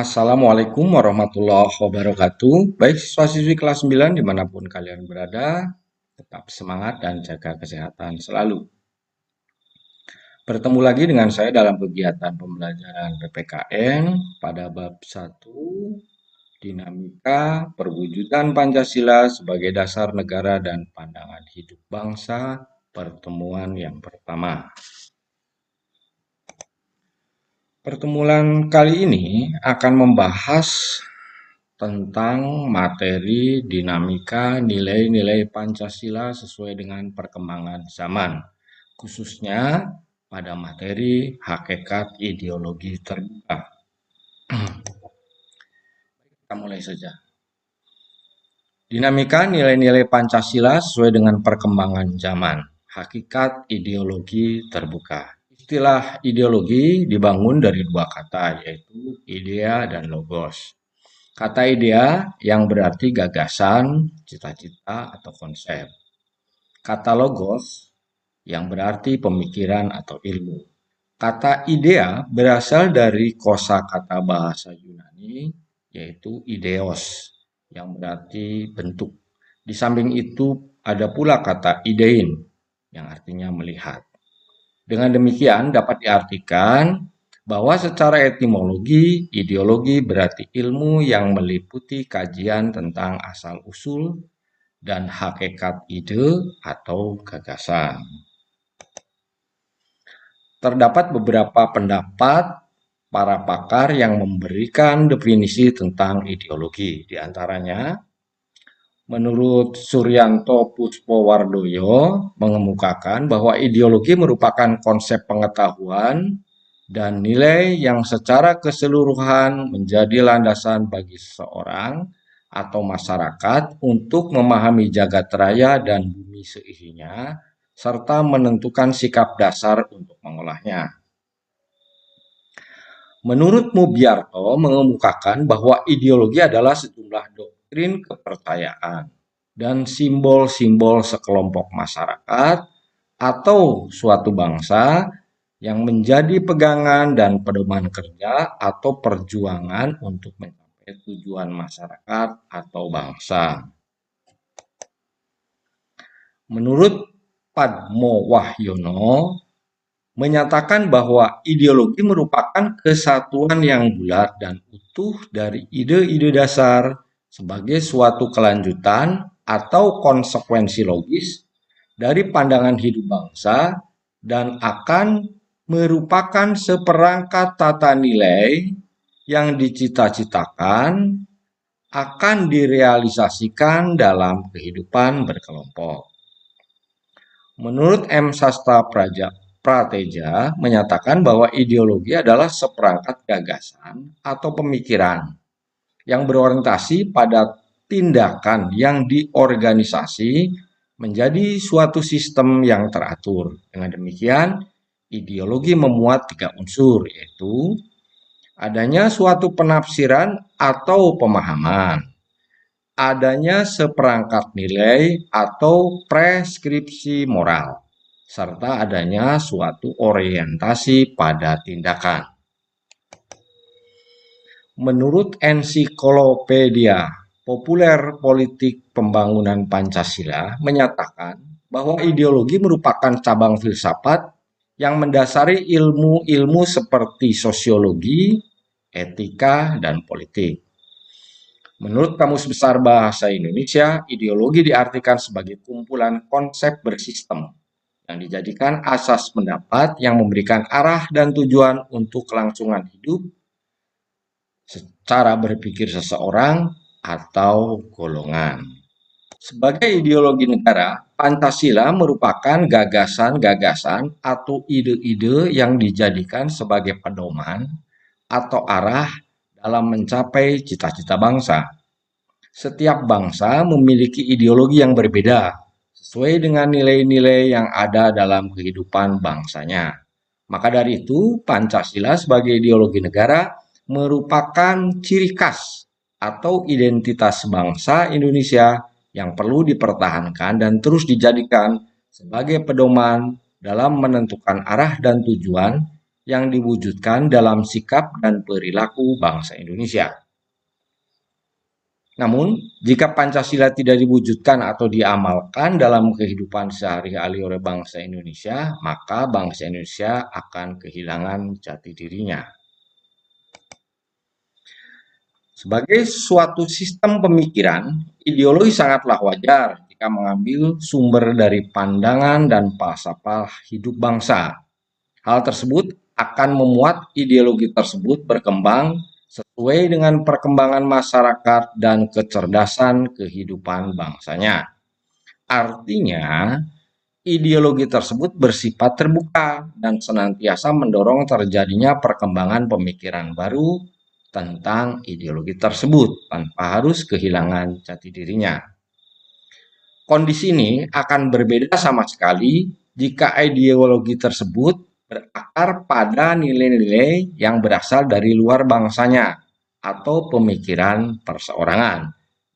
Assalamualaikum warahmatullahi wabarakatuh. Baik siswa-siswi kelas 9 dimanapun kalian berada, tetap semangat dan jaga kesehatan selalu. Bertemu lagi dengan saya dalam kegiatan pembelajaran PPKN pada bab 1, Dinamika Perwujudan Pancasila sebagai Dasar Negara dan Pandangan Hidup Bangsa, pertemuan yang pertama. Pertemuan kali ini akan membahas tentang materi dinamika nilai-nilai Pancasila sesuai dengan perkembangan zaman, khususnya pada materi hakikat ideologi terbuka. Kita mulai saja. Dinamika nilai-nilai Pancasila sesuai dengan perkembangan zaman, hakikat ideologi terbuka. Istilah ideologi dibangun dari dua kata, yaitu idea dan logos. Kata idea yang berarti gagasan, cita-cita, atau konsep. Kata logos yang berarti pemikiran atau ilmu. Kata idea berasal dari kosakata bahasa Yunani, yaitu ideos, yang berarti bentuk. Di samping itu ada pula kata idein, yang artinya melihat. Dengan demikian dapat diartikan bahwa secara etimologi, ideologi berarti ilmu yang meliputi kajian tentang asal-usul dan hakikat ide atau gagasan. Terdapat beberapa pendapat para pakar yang memberikan definisi tentang ideologi. Di antaranya, menurut Suryanto Puspowardoyo mengemukakan bahwa ideologi merupakan konsep pengetahuan dan nilai yang secara keseluruhan menjadi landasan bagi seseorang atau masyarakat untuk memahami jagat raya dan bumi seisinya, serta menentukan sikap dasar untuk mengolahnya. Menurut Mubyarto mengemukakan bahwa ideologi adalah sejumlah doktrin kepercayaan dan simbol-simbol sekelompok masyarakat atau suatu bangsa yang menjadi pegangan dan pedoman kerja atau perjuangan untuk mencapai tujuan masyarakat atau bangsa. Menurut Padmo Wahyono menyatakan bahwa ideologi merupakan kesatuan yang bulat dan utuh dari ide-ide dasar sebagai suatu kelanjutan atau konsekuensi logis dari pandangan hidup bangsa dan akan merupakan seperangkat tata nilai yang dicita-citakan akan direalisasikan dalam kehidupan berkelompok. Menurut M. Sastra Prateja menyatakan bahwa ideologi adalah seperangkat gagasan atau pemikiran yang berorientasi pada tindakan yang diorganisasi menjadi suatu sistem yang teratur. Dengan demikian, ideologi memuat 3 unsur, yaitu adanya suatu penafsiran atau pemahaman, adanya seperangkat nilai atau preskripsi moral, serta adanya suatu orientasi pada tindakan. Menurut Ensiklopedia Populer Politik Pembangunan Pancasila menyatakan bahwa ideologi merupakan cabang filsafat yang mendasari ilmu-ilmu seperti sosiologi, etika, dan politik. Menurut Kamus Besar Bahasa Indonesia, ideologi diartikan sebagai kumpulan konsep bersistem yang dijadikan asas pendapat yang memberikan arah dan tujuan untuk kelangsungan hidup secara berpikir seseorang atau golongan. Sebagai ideologi negara, Pancasila merupakan gagasan-gagasan atau ide-ide yang dijadikan sebagai pedoman atau arah dalam mencapai cita-cita bangsa. Setiap bangsa memiliki ideologi yang berbeda sesuai dengan nilai-nilai yang ada dalam kehidupan bangsanya. Maka dari itu, Pancasila sebagai ideologi negara merupakan ciri khas atau identitas bangsa Indonesia yang perlu dipertahankan dan terus dijadikan sebagai pedoman dalam menentukan arah dan tujuan yang diwujudkan dalam sikap dan perilaku bangsa Indonesia. Namun, jika Pancasila tidak diwujudkan atau diamalkan dalam kehidupan sehari-hari oleh bangsa Indonesia, maka bangsa Indonesia akan kehilangan jati dirinya. Sebagai suatu sistem pemikiran, ideologi sangatlah wajar jika mengambil sumber dari pandangan dan falsafah hidup bangsa. Hal tersebut akan memuat ideologi tersebut berkembang sesuai dengan perkembangan masyarakat dan kecerdasan kehidupan bangsanya. Artinya, ideologi tersebut bersifat terbuka dan senantiasa mendorong terjadinya perkembangan pemikiran baru tentang ideologi tersebut tanpa harus kehilangan jati dirinya. Kondisi ini akan berbeda sama sekali jika ideologi tersebut berakar pada nilai-nilai yang berasal dari luar bangsanya atau pemikiran perseorangan.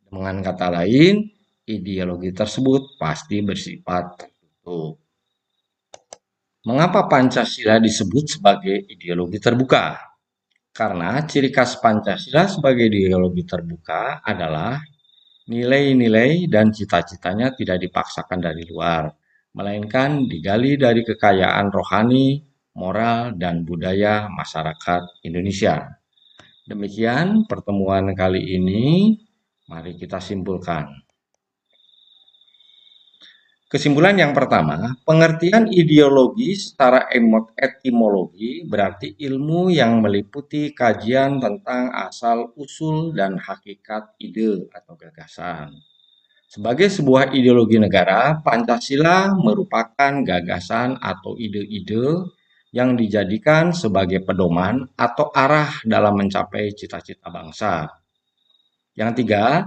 Dengan kata lain, ideologi tersebut pasti bersifat tertutup. Mengapa Pancasila disebut sebagai ideologi terbuka? Karena ciri khas Pancasila sebagai ideologi terbuka adalah nilai-nilai dan cita-citanya tidak dipaksakan dari luar, melainkan digali dari kekayaan rohani, moral, dan budaya masyarakat Indonesia. Demikian pertemuan kali ini, mari kita simpulkan. Kesimpulan yang pertama, pengertian ideologi secara etimologi berarti ilmu yang meliputi kajian tentang asal-usul dan hakikat ide atau gagasan. Sebagai sebuah ideologi negara, Pancasila merupakan gagasan atau ide-ide yang dijadikan sebagai pedoman atau arah dalam mencapai cita-cita bangsa. Yang tiga,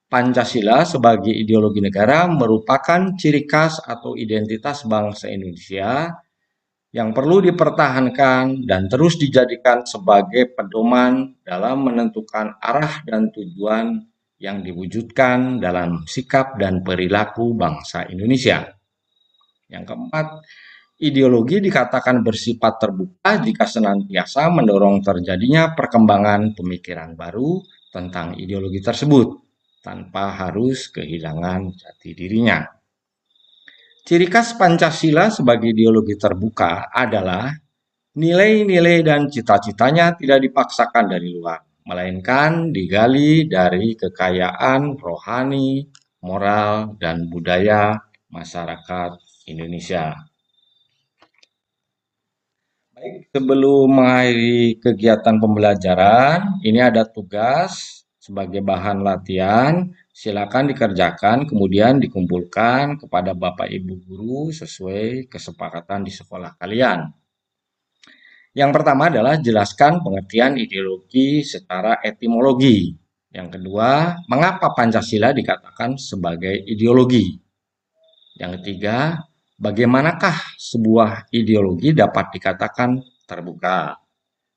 Pancasila sebagai ideologi negara merupakan ciri khas atau identitas bangsa Indonesia yang perlu dipertahankan dan terus dijadikan sebagai pedoman dalam menentukan arah dan tujuan yang diwujudkan dalam sikap dan perilaku bangsa Indonesia. Yang keempat, ideologi dikatakan bersifat terbuka jika senantiasa mendorong terjadinya perkembangan pemikiran baru tentang ideologi tersebut, tanpa harus kehilangan jati dirinya. Ciri khas Pancasila sebagai ideologi terbuka adalah nilai-nilai dan cita-citanya tidak dipaksakan dari luar, melainkan digali dari kekayaan rohani, moral, dan budaya masyarakat Indonesia. Baik, sebelum mengakhiri kegiatan pembelajaran, ini ada tugas sebagai bahan latihan. Silakan dikerjakan, kemudian dikumpulkan kepada Bapak Ibu guru sesuai kesepakatan di sekolah kalian. Yang pertama adalah jelaskan pengertian ideologi secara etimologi. Yang kedua, mengapa Pancasila dikatakan sebagai ideologi. Yang ketiga, bagaimanakah sebuah ideologi dapat dikatakan terbuka.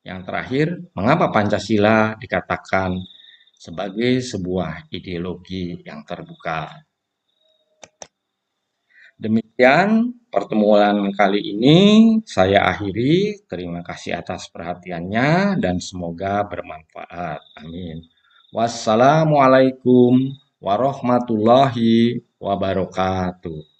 Yang terakhir, mengapa Pancasila dikatakan sebagai sebuah ideologi yang terbuka. Demikian pertemuan kali ini saya akhiri. Terima kasih atas perhatiannya dan semoga bermanfaat. Amin. Wassalamualaikum warahmatullahi wabarakatuh.